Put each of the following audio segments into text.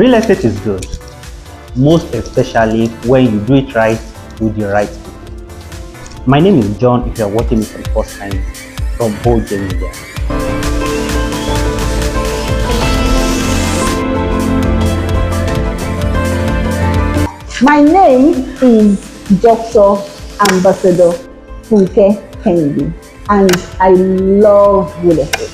Real estate is good, most especially when you do it right with the right people. My name is John if you are watching me for the first time from OJ Media. My name is Dr. Ambassador Funke Kennedy, and I love real estate.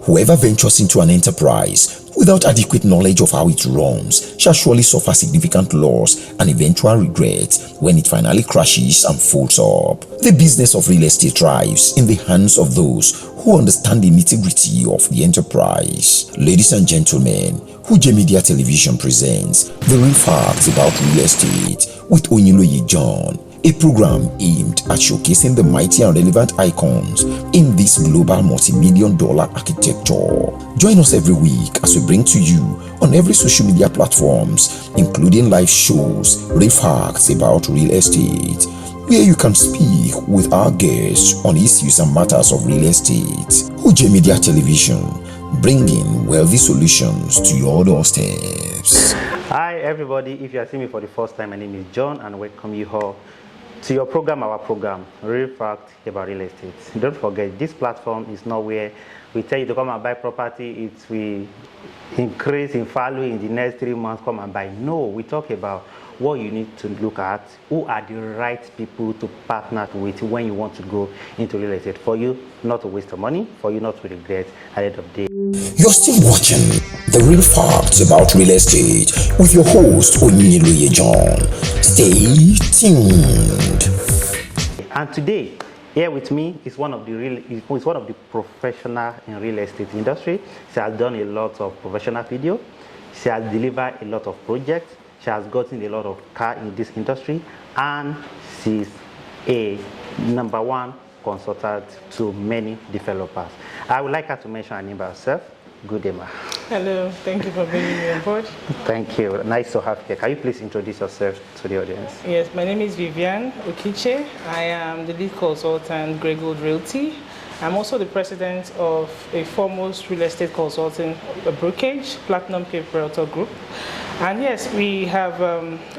Whoever ventures into an enterprise without adequate knowledge of how it runs shall surely suffer significant loss and eventual regret when it finally crashes and folds up. The business of real estate thrives in the hands of those who understand the nitty-gritty of the enterprise. Ladies and gentlemen, OJ Media Television presents The Real Facts About Real Estate with Oniloye John, a program aimed at showcasing the mighty and relevant icons in this global multi-million-dollar architecture. Join us every week as we bring to you on every social media platforms, including live shows, Real Facts About Real Estate, where you can speak with our guests on issues and matters of real estate. OJ Media Television, bringing wealthy solutions to your doorsteps. Hi everybody, if you are seeing me for the first time, my name is John and welcome you all to your program, our program, Real Fact About Real Estate. Don't forget, this platform is not where we tell you to come and buy property, it will increase in value in the next 3 months, come and buy. No, we talk about what you need to look at, who are the right people to partner with when you want to go into real estate, for you not to waste your money, for you not to regret at the end of the day. You're still watching The Real Facts About Real Estate with your host, Oniloye John. Stay tuned. And today, here with me is one of the professionals in real estate industry. She has done a lot of professional video. She has delivered a lot of projects. She has gotten a lot of car in this industry, and she's a #1 consultant to many developers. I would like her to mention her name by herself. Good day, ma. Hello, thank you for bringing me on board. Thank you. Nice to have you. Can you please introduce yourself to the audience? Yes, my name is Vivian Okiche. I am the lead consultant, Grey Gold Realty. I'm also the president of a foremost real estate consulting brokerage, Platinum Cape Realtor Group. And yes, we have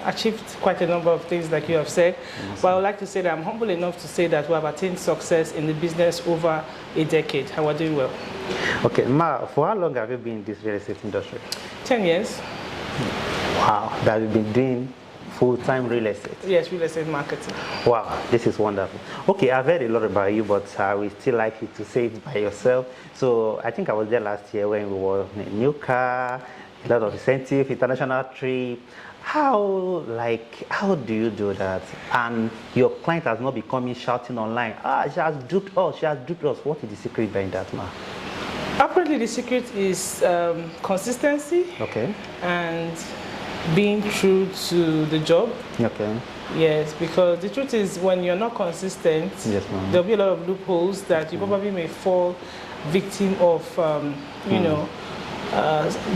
achieved quite a number of things like you have said. But I would like to say that I'm humble enough to say that we have attained success in the business over a decade, and we're doing well. Okay, ma, for how long have you been in this real estate industry? 10 years. Wow, that you've been doing full-time real estate? Yes, real estate marketing. Wow, this is wonderful. Okay, I've heard a lot about you, but I will still like you to say it by yourself. So I think I was there last year when we were in a new car, a lot of incentive, international trip. How do you do that? And your client has not been coming shouting online, she has duped us, she has duped us. What is the secret behind that, ma? Apparently the secret is consistency. Okay. And being true to the job. Okay. Yes, because the truth is when you're not consistent, yes, ma'am, there'll be a lot of loopholes that you probably may fall victim of,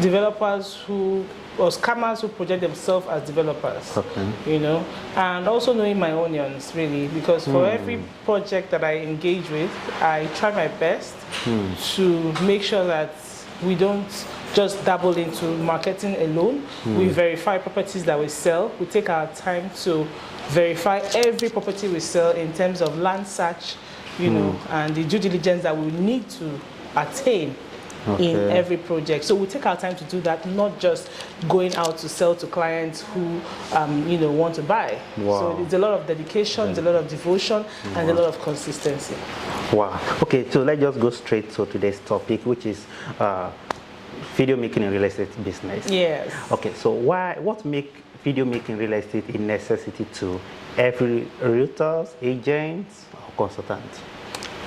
developers or scammers who project themselves as developers. Okay. And also knowing my onions really, because for every project that I engage with, I try my best to make sure that we don't just dabble into marketing alone. We verify properties that we sell. We take our time to verify every property we sell in terms of land search, and the due diligence that we need to attain in every project. So we take our time to do that, not just going out to sell to clients who, want to buy. Wow. So it's a lot of dedication, it's a lot of devotion, and a lot of consistency. Wow. Okay, so let's just go straight to today's topic, which is video making in real estate business. Yes. Okay, so what make video making real estate a necessity to every realtor, agent, or consultant?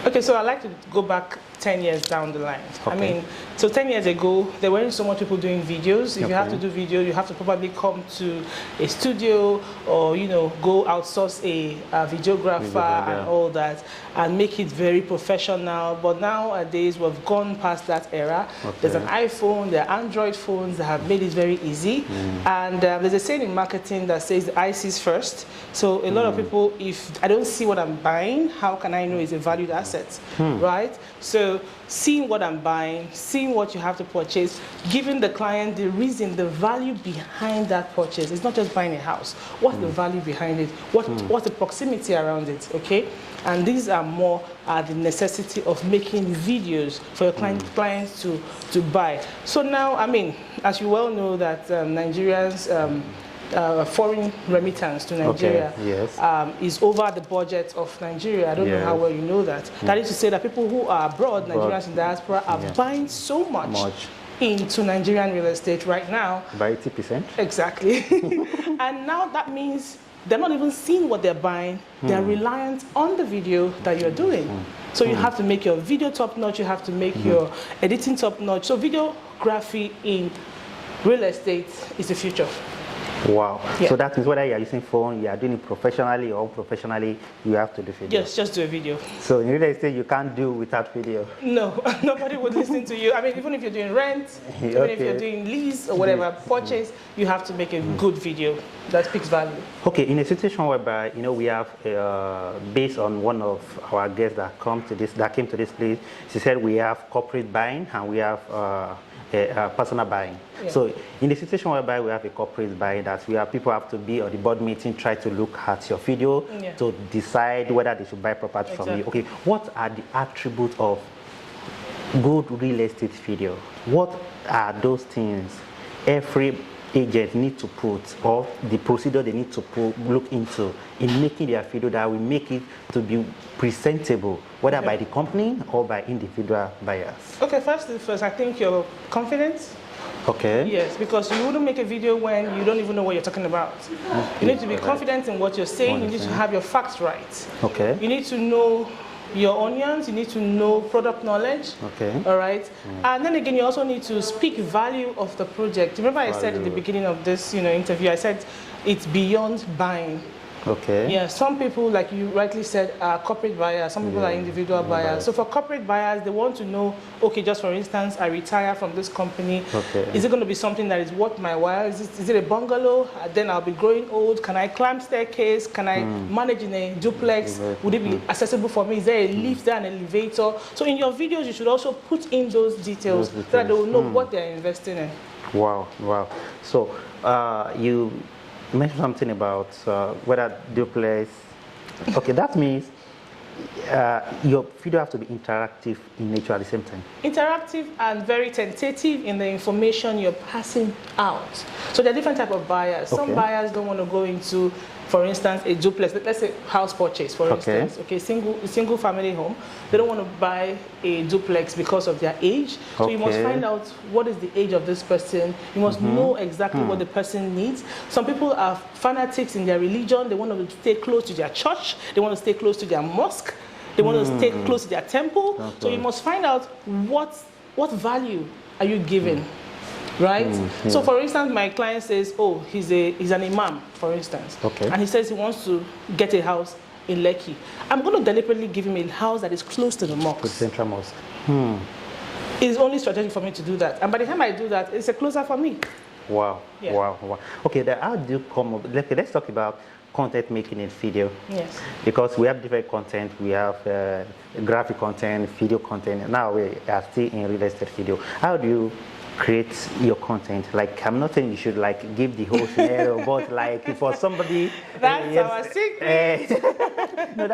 Okay, so I'd like to go back 10 years down the line. Okay. I mean, so 10 years ago, there weren't so much people doing videos. If you have to do video, you have to probably come to a studio or, go outsource a videographer and all that and make it very professional. But nowadays, we've gone past that era. Okay. There's an iPhone, there are Android phones that have made it very easy. And there's a saying in marketing that says the eye sees first. So a lot of people, if I don't see what I'm buying, how can I know it's a valued asset, right? So So seeing what I'm buying, seeing what you have to purchase, giving the client the reason, the value behind that purchase. It's not just buying a house. What's the value behind it? What's the proximity around it, okay? And these are more the necessity of making videos for your clients to buy. So now, I mean, as you well know that Nigerians, foreign remittance to Nigeria is over the budget of Nigeria. I don't know how well you know that. That is to say that people who are abroad, Nigerians in diaspora, are buying so much into Nigerian real estate right now. By 80%? Exactly. And now that means they're not even seeing what they're buying. They're reliant on the video that you're doing. So you have to make your video top-notch. You have to make your editing top-notch. So videography in real estate is the future. Wow. Yeah. So that means whether you are using phone, you are doing it professionally or unprofessionally, you have to do video. Yes, just do a video. So in real estate, you can't do without video. No, nobody would listen to you. I mean, even if you're doing rent, even if you're doing lease or whatever, purchase, you have to make a good video that speaks value. Okay, in a situation whereby, you know, we have, based on one of our guests that came to this place, she said we have corporate buying and we have personal buying. Yeah. So in the situation whereby we have a corporate buying, that we have people have to be on the board meeting, try to look at your video to decide whether they should buy property from you. Okay, what are the attributes of good real estate video? What are those things every agent need to put, or the procedure they need to look into in making their video that will make it to be presentable, whether by the company or by individual buyers? Okay, first, I think your confidence. Okay. Yes, because you wouldn't make a video when you don't even know what you're talking about. You need to be confident in what you're saying. You need to have your facts right. Okay. You need to know your onions, you need to know product knowledge. Okay. All right. And then again, you also need to speak value of the project. Remember I said at the beginning of this, interview, I said it's beyond buying. Okay. Yeah, some people, like you rightly said, are corporate buyers. Some people are individual buyers. So for corporate buyers, they want to know, okay, just for instance, I retire from this company. Okay. Is it going to be something that is worth my while? Is it a bungalow? Then I'll be growing old. Can I climb staircase? Can I manage in a duplex? Would it be accessible for me? Is there a lift, there an elevator? So in your videos, you should also put in those details so that they will know what they're investing in. Wow, wow. So you mentioned something about whether duplex. Okay, that means your video has to be interactive in nature at the same time. Interactive and very tentative in the information you're passing out. So there are different types of buyers. Some buyers don't want to go into, for instance, a duplex. Let's say house purchase, for instance. Okay, single family home. They don't want to buy a duplex because of their age. So you must find out what is the age of this person. You must know exactly what the person needs. Some people are fanatics in their religion. They want to stay close to their church. They want to stay close to their mosque. They want to stay close to their temple. So you must find out what value are you giving. Right? So for instance, my client says, oh, he's an imam, for instance. Okay. And he says he wants to get a house in Lekki. I'm going to deliberately give him a house that is close to the mosque. To the central mosque. It's only strategic for me to do that. And by the time I do that, it's a closer for me. Wow. Yeah. Wow. Wow. Okay, then how do you come up? Let's talk about content making in video. Yes. Because we have different content. We have graphic content, video content. Now we are still in real estate video. How do you create your content? Like, I'm not saying you should like give the whole scenario, but like for somebody that's our secret. No,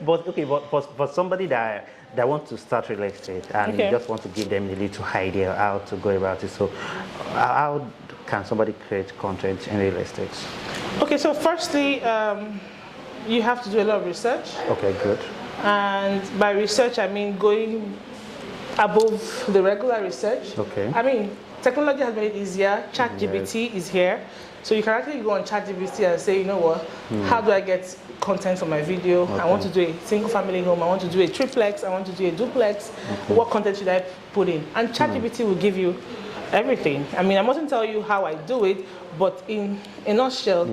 but for somebody that wants to start real estate and you just want to give them a little idea how to go about it. So how can somebody create content in real estate? Okay, so firstly, you have to do a lot of research. Okay, good. And by research, I mean going above the regular research. Okay. I mean, technology has made it easier. ChatGPT is here. So you can actually go on ChatGPT and say, you know what, how do I get content for my video? Okay. I want to do a single family home. I want to do a triplex. I want to do a duplex. What content should I put in? And ChatGPT will give you everything. I mean, I mustn't tell you how I do it, but in a nutshell,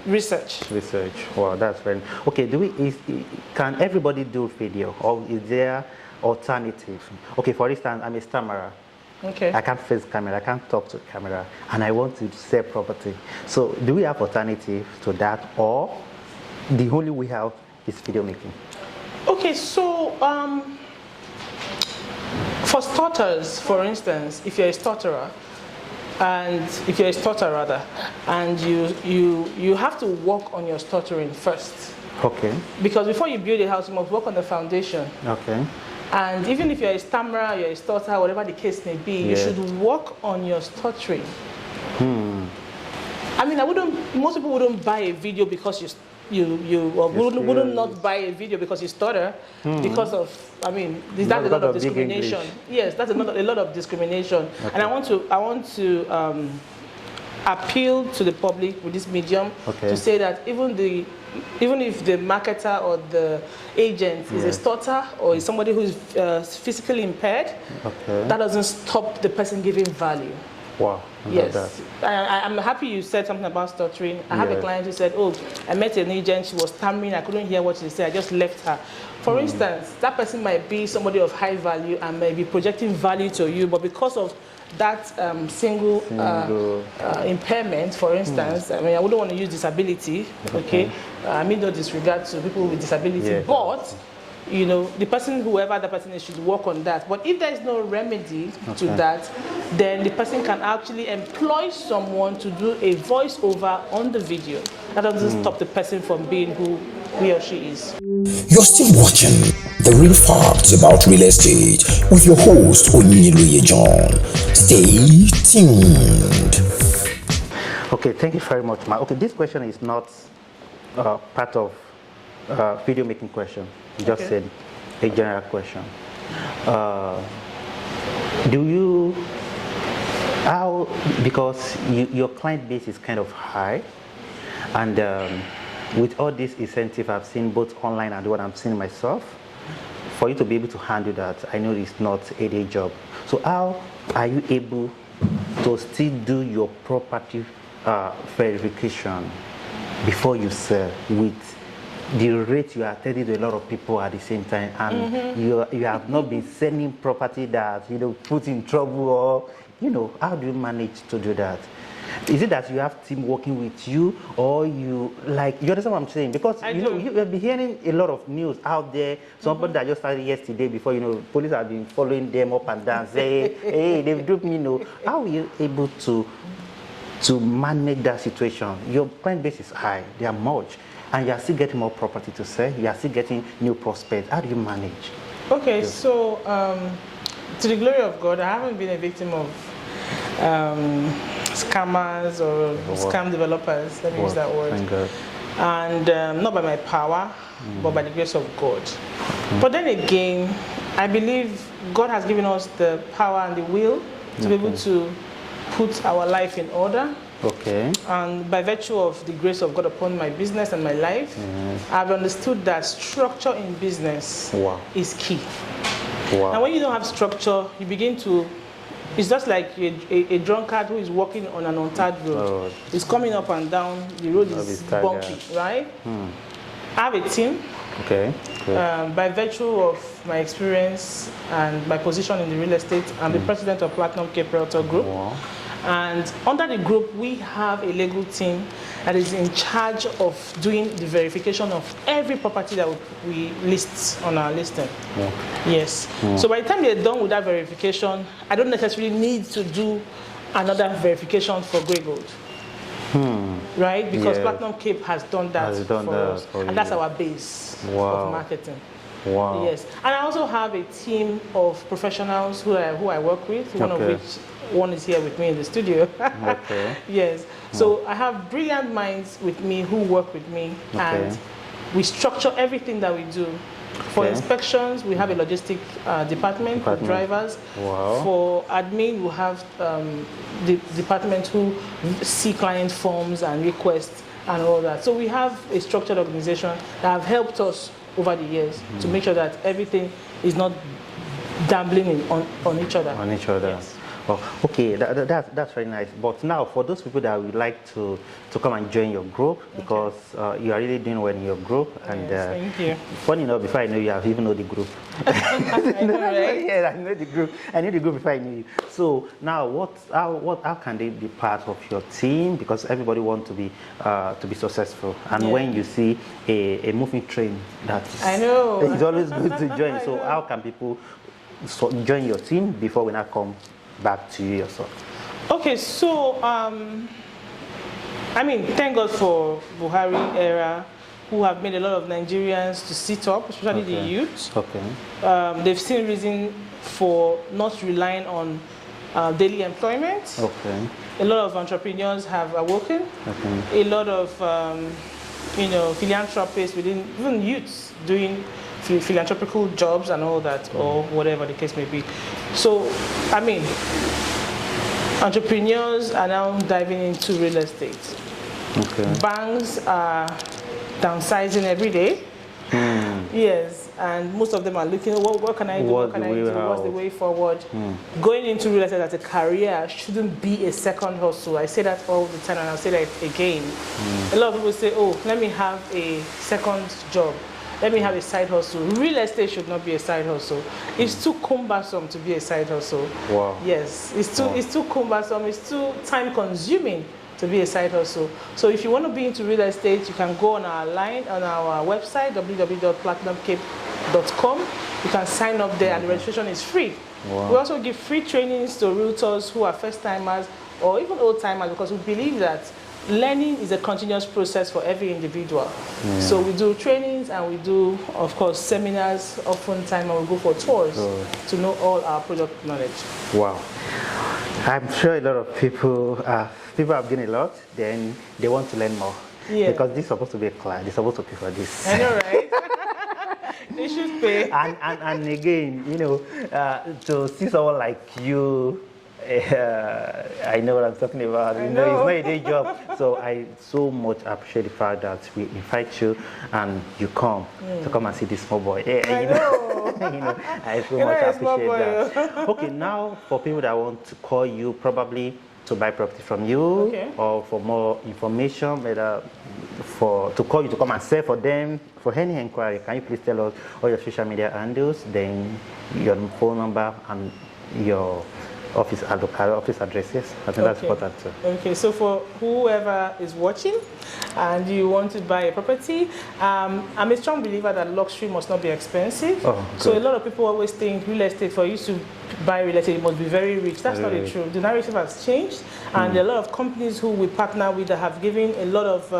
research. Research. Wow, that's very... Okay, can everybody do video, or is there alternative? Okay, for instance, I'm a stammerer. Okay. I can't face camera, I can't talk to camera, and I want to sell property. So do we have alternative to that, or the only we have is video making? Okay, so For stutters, for instance, if you're a stutterer, and you have to work on your stuttering first. Okay. Because before you build a house, you must work on the foundation. Okay. And even if you're a stammerer, you're a stutterer, whatever the case may be, you should work on your stuttering. I mean, most people wouldn't buy a video because wouldn't not buy a video because you stutter, because of, I mean, that's a lot of discrimination. Yes, that's a lot of discrimination. Okay. And I want to appeal to the public with this medium to say that even if the marketer or the agent is a stutterer or is somebody who is physically impaired, that doesn't stop the person giving value. Wow. Yes. I'm happy you said something about stuttering. I have a client who said, oh, I met an agent, she was stammering, I couldn't hear what she said, I just left her. For instance, that person might be somebody of high value and may be projecting value to you, but because of that single impairment, for instance, I mean, I wouldn't want to use disability, okay? I mean, no disregard to people with disability, but you know, the person, whoever the person is, should work on that. But if there is no remedy to that, then the person can actually employ someone to do a voiceover on the video. That doesn't stop the person from being who he or she is. You're still watching The Real Facts About Real Estate with your host, Onyinyeluye John. Stay tuned. Okay, thank you very much, Ma. Okay, this question is not part of video making question. You just said a general question. Because your client base is kind of high, and with all this incentive I've seen both online and what I'm seeing myself, for you to be able to handle that, I know it's not a day job. So how are you able to still do your property verification before you sell with the rate you are telling to a lot of people at the same time, and you have not been selling property that put in trouble, or how do you manage to do that? Is it that you have team working with you, or you understand what I'm saying? Because you have been hearing a lot of news out there. Somebody that just started yesterday, before police have been following them up and down, say, hey, they've duped me. How are you able to manage that situation? Your client base is high, they are much, and you are still getting more property to sell, you are still getting new prospects. How do you manage? Okay, so to the glory of God, I haven't been a victim of scammers or scam developers, let me use that word. Thank God. And not by my power, but by the grace of God. But then again, I believe God has given us the power and the will to be able to put our life in order. Okay. And by virtue of the grace of God upon my business and my life, I've understood that structure in business is key. Wow. And when you don't have structure, you begin to, it's just like a drunkard who is walking on an untarred road. It's coming up and down, the road is bumpy, right? I have a team. Okay. By virtue of my experience and my position in the real estate, I'm the president of Platinum Cape Realtor Group. Wow. And under the group, we have a legal team that is in charge of doing the verification of every property that we list on our listing. Yes. So by the time they're done with that verification, I don't necessarily need to do another verification for Grey Gold. Right? Because Platinum Cape has done that for us. And that's our base of marketing. Wow. Yes. And I also have a team of professionals who I work with, one of which one is here with me in the studio. Yes. So I have brilliant minds with me who work with me, and we structure everything that we do. For inspections, we have a logistic department for drivers. Wow. For admin, we have the department who see client forms and requests and all that. So we have a structured organization that have helped us over the years to make sure that everything is not gambling on each other. On each other. Yes. Oh, okay, that's very nice. But now, for those people that would like to come and join your group, because you are really doing well in your group, and thank you. Funny enough, before I know you, I even know the group. I know, right? Yeah, I know the group. I knew the group before I knew you. So now, how can they be part of your team? Because everybody wants to be successful, and when you see a moving train, that is, I know, it's always good to join. So how can people join your team before we now come back to you yourself? Okay, so I mean, thank God for Buhari era, who have made a lot of Nigerians to sit up, especially the youth. Okay. They've seen reason for not relying on daily employment. Okay. A lot of entrepreneurs have awoken. Okay. A lot of philanthropists within even youths doing philanthropical jobs and all that, or whatever the case may be. So, I mean, entrepreneurs are now diving into real estate. Okay. Banks are downsizing every day. Yes, and most of them are looking, what can I do? What can I do? What's the way forward? Going into real estate as a career shouldn't be a second hustle. I say that all the time, and I'll say that again. A lot of people say, oh, let me have a second job. Let me have a side hustle. Real estate should not be a side hustle. It's too cumbersome to be a side hustle. Wow. Yes, it's too cumbersome. It's too time consuming to be a side hustle. So if you want to be into real estate, you can go on our website, www.platinumcape.com. You can sign up there, and the registration is free. Wow. We also give free trainings to realtors who are first-timers or even old-timers, because we believe that learning is a continuous process for every individual. So we do trainings, and we do, of course, seminars oftentimes, and we go for tours to know all our product knowledge. Wow. I'm sure a lot of people have gained a lot, then they want to learn more. Yeah. Because this is supposed to be a class, they're supposed to pay for this. I know, right? They should pay. And again, to see someone like you, I know what I'm talking about. It's not a day job. So I so much appreciate the fact that we invite you and you come to come and see this small boy. I know. I so much appreciate that. Okay, now for people that want to call you, probably to buy property from you, or for more information, whether to call you to come and sell for them, for any inquiry, can you please tell us all your social media handles, then your phone number and your office addresses? I think that's important too. Okay, so for whoever is watching and you want to buy a property, I'm a strong believer that luxury must not be expensive. So a lot of people always think real estate, for you to buy real estate, it must be very rich. That's not the truth. The narrative has changed, and there are a lot of companies who we partner with that have given a lot of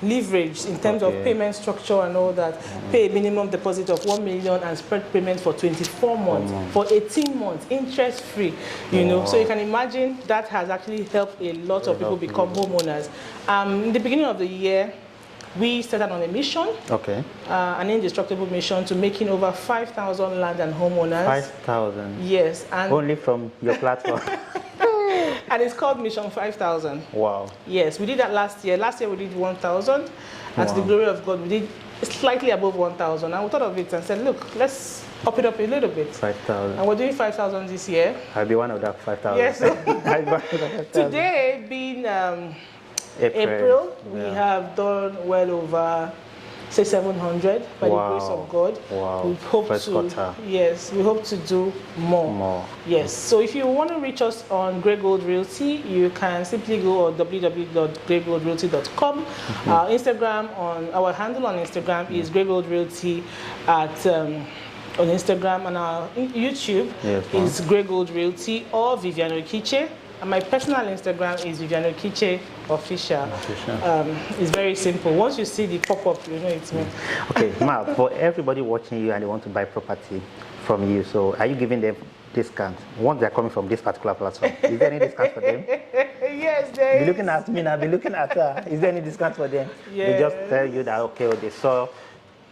leverage in terms of payment structure and all that. Pay a minimum deposit of 1 million and spread payment for 24 months, for 18 months, interest free. So you can imagine that has actually helped a lot of people become homeowners. In the beginning of the year, we started on a mission, an indestructible mission, to making over 5,000 land and homeowners. 5,000? Yes. And only from your platform? And it's called Mission 5,000. Wow. Yes, we did that last year. Last year we did 1,000. And to the glory of God, we did slightly above 1,000. And we thought of it and said, look, let's up it up a little bit. 5,000. And we're doing 5,000 this year. I'll be one of that 5,000. Yes. Today, being April, we have done well over, say, 700 by the grace of God. Wow. We hope we hope to do more. Yes. So if you want to reach us on Grey Gold Realty, you can simply go on www.greygoldrealty.com. Our Instagram, our handle on Instagram is Grey Gold Realty on Instagram, and our YouTube is Grey Gold Realty or Vivian Okiche. And my personal Instagram is Vivian Okiche Official. It's very simple. Once you see the pop-up, you know it's me. Okay, Ma, for everybody watching you and they want to buy property from you, so are you giving them discount once they're coming from this particular platform? Is there any discount for them? Yes, there is. Be looking at me now, be looking at her. Is there any discount for them? Yes. They just tell you that, okay, they saw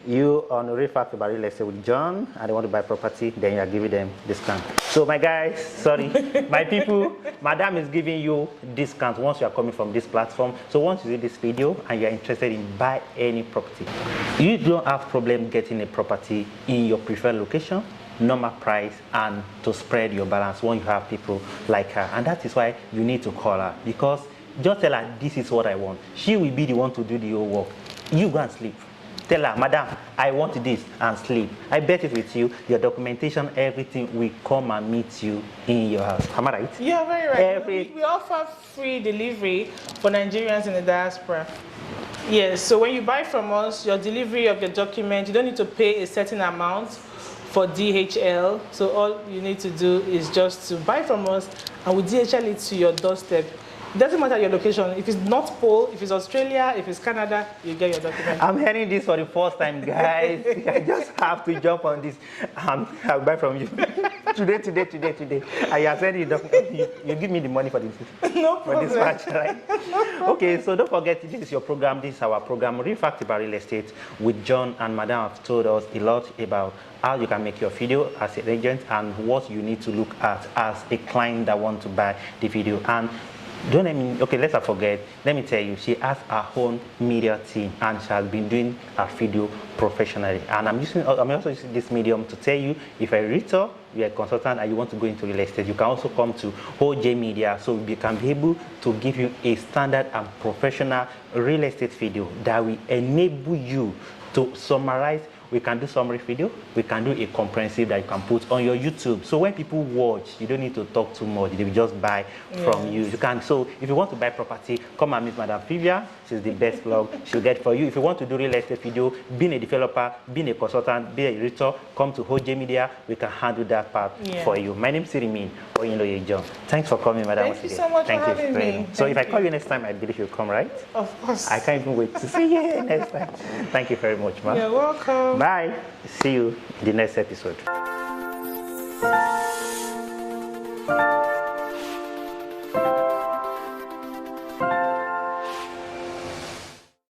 you on Real Fact About Real Estate with John and they want to buy property, then you are giving them discount. So my guys, sorry, my people, Madam is giving you discount once you are coming from this platform. So once you see this video and you are interested in buy any property, you don't have problem getting a property in your preferred location, normal price, and to spread your balance when you have people like her. And that is why you need to call her, because just tell her this is what I want. She will be the one to do the whole work. You go and sleep. Tell her, Madam, I want this, and sleep. I bet it with you, your documentation, everything will come and meet you in your house. Am I right? You're very right. We offer free delivery for Nigerians in the diaspora. Yes, so when you buy from us, your delivery of your document, you don't need to pay a certain amount for DHL. So all you need to do is just to buy from us, and we DHL it to your doorstep. It doesn't matter your location. If it's North Pole, if it's Australia, if it's Canada, you get your document. I'm hearing this for the first time, guys. I just have to jump on this. I'll buy from you. today. I have sent you give me the money for this. No problem. For this match, right? Okay, so don't forget, this is your program. This is our program, Real Fact About Real Estate, with John and Madam have told us a lot about how you can make your video as an agent and what you need to look at as a client that wants to buy the video. And don't let me, okay, let's not forget, let me tell you, she has her own media team and she has been doing her video professionally. And I'm also using this medium to tell you, if you're a realtor, you're a consultant and you want to go into real estate, you can also come to OJ Media, so we can be able to give you a standard and professional real estate video that will enable you to summarize. We can do summary video, we can do a comprehensive that you can put on your YouTube. So when people watch, you don't need to talk too much, they will just buy from you. You can, so if you want to buy property, come and meet Madam Vivian. She's the best blog she'll get for you. If you want to do real estate video, being a developer, being a consultant, being a realtor, come to OJ Media, we can handle that part for you. My name is Sirimin Oyinloye John. Thanks for coming, Madam. Thank you so much for having me. So if I call you next time, I believe you'll come, right? Of course. I can't even wait to see you next time. Thank you very much, ma'am. You're welcome. Bye. See you in the next episode.